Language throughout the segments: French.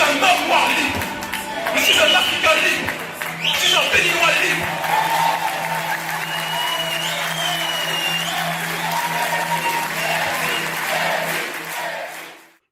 un homme noir libre. Je suis un Africain libre. Je suis un Béninois libre.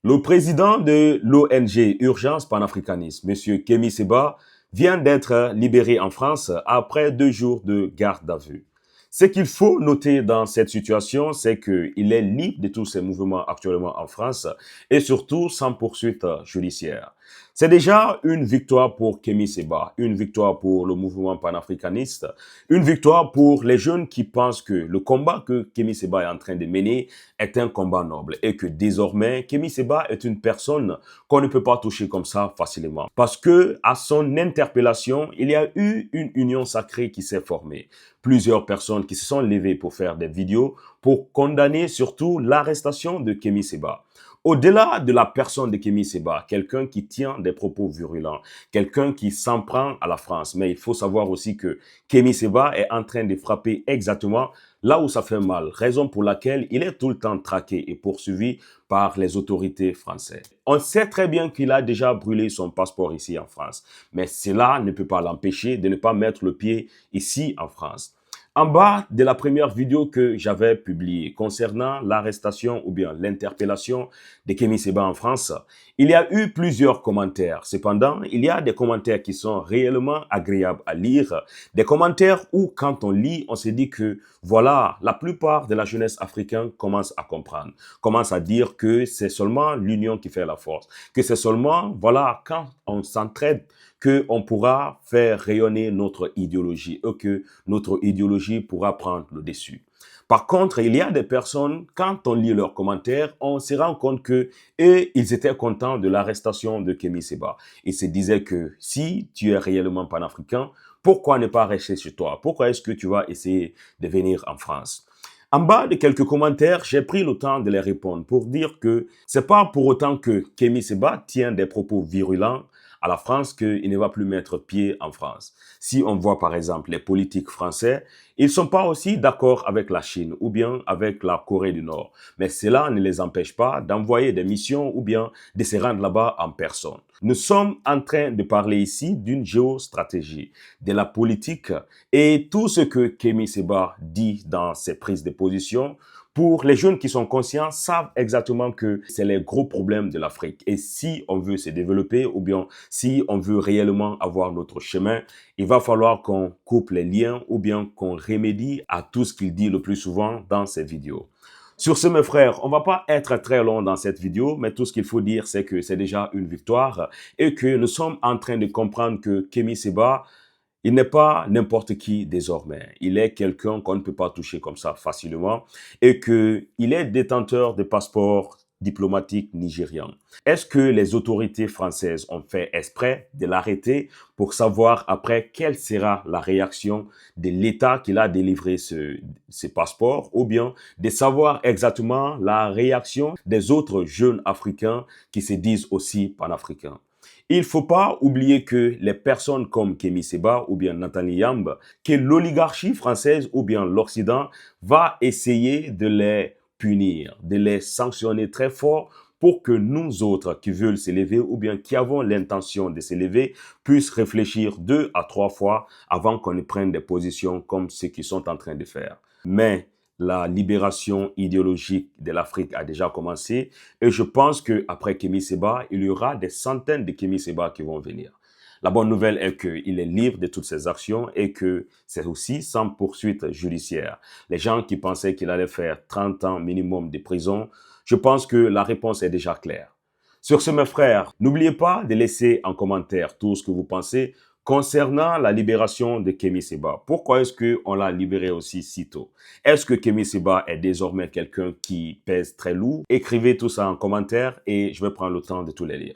Le président de l'ONG Urgence Panafricanisme, M. Kémy Séba, vient d'être libéré en France après 2 jours de garde à vue. Ce qu'il faut noter dans cette situation, c'est qu'il est libre de tous ses mouvements actuellement en France et surtout sans poursuite judiciaire. C'est déjà une victoire pour Kémy Séba, une victoire pour le mouvement panafricaniste, une victoire pour les jeunes qui pensent que le combat que Kémy Séba est en train de mener est un combat noble et que désormais Kémy Séba est une personne qu'on ne peut pas toucher comme ça facilement. Parce que à son interpellation, il y a eu une union sacrée qui s'est formée. Plusieurs personnes qui se sont levées pour faire des vidéos pour condamner surtout l'arrestation de Kémy Séba. Au-delà de la personne de Kémy Séba, quelqu'un qui tient des propos virulents, quelqu'un qui s'en prend à la France. Mais il faut savoir aussi que Kémy Séba est en train de frapper exactement là où ça fait mal, raison pour laquelle il est tout le temps traqué et poursuivi par les autorités françaises. On sait très bien qu'il a déjà brûlé son passeport ici en France, mais cela ne peut pas l'empêcher de ne pas mettre le pied ici en France. En bas de la première vidéo que j'avais publiée concernant l'arrestation ou bien l'interpellation de Kémy Séba en France, il y a eu plusieurs commentaires. Cependant, il y a des commentaires qui sont réellement agréables à lire, des commentaires où quand on lit, on se dit que voilà, la plupart de la jeunesse africaine commence à comprendre, commence à dire que c'est seulement l'union qui fait la force, que c'est seulement, voilà, quand on s'entraide, qu'on pourra faire rayonner notre idéologie et que notre idéologie pourra prendre le dessus. Par contre, il y a des personnes, quand on lit leurs commentaires, on se rend compte que ils étaient contents de l'arrestation de Kémy Séba. Ils se disaient que si tu es réellement panafricain, pourquoi ne pas rester chez toi? Pourquoi est-ce que tu vas essayer de venir en France? En bas de quelques commentaires, j'ai pris le temps de les répondre pour dire que c'est pas pour autant que Kémy Séba tient des propos virulents à la France qu'il ne va plus mettre pied en France. Si on voit par exemple les politiques français, ils sont pas aussi d'accord avec la Chine ou bien avec la Corée du Nord. Mais cela ne les empêche pas d'envoyer des missions ou bien de se rendre là-bas en personne. Nous sommes en train de parler ici d'une géostratégie, de la politique et tout ce que Kémy Séba dit dans ses prises de position. Pour les jeunes qui sont conscients, savent exactement que c'est les gros problèmes de l'Afrique. Et si on veut se développer ou bien si on veut réellement avoir notre chemin, il va falloir qu'on coupe les liens ou bien qu'on remédie à tout ce qu'il dit le plus souvent dans ses vidéos. Sur ce, mes frères, on va pas être très long dans cette vidéo, mais tout ce qu'il faut dire, c'est que c'est déjà une victoire et que nous sommes en train de comprendre que Kémy Séba, il n'est pas n'importe qui désormais. Il est quelqu'un qu'on ne peut pas toucher comme ça facilement et qu'il est détenteur de passeport diplomatique nigérian. Est-ce que les autorités françaises ont fait exprès de l'arrêter pour savoir après quelle sera la réaction de l'État qui a délivré ce passeport ou bien de savoir exactement la réaction des autres jeunes Africains qui se disent aussi panafricains? Il ne faut pas oublier que les personnes comme Kémy Séba ou bien Nathalie Yamb, que l'oligarchie française ou bien l'Occident va essayer de les punir, de les sanctionner très fort pour que nous autres qui veulent s'élever ou bien qui avons l'intention de s'élever puissent réfléchir 2 à 3 fois avant qu'on ne prenne des positions comme ceux qui sont en train de faire. Mais la libération idéologique de l'Afrique a déjà commencé et je pense qu'après Kémy Séba, il y aura des centaines de Kémy Séba qui vont venir. La bonne nouvelle est qu'il est libre de toutes ses actions et que c'est aussi sans poursuite judiciaire. Les gens qui pensaient qu'il allait faire 30 ans minimum de prison, je pense que la réponse est déjà claire. Sur ce, mes frères, n'oubliez pas de laisser en commentaire tout ce que vous pensez concernant la libération de Kémy Séba. Pourquoi est-ce qu'on l'a libéré aussi si tôt? Est-ce que Kémy Séba est désormais quelqu'un qui pèse très lourd? Écrivez tout ça en commentaire et je vais prendre le temps de tous les lire.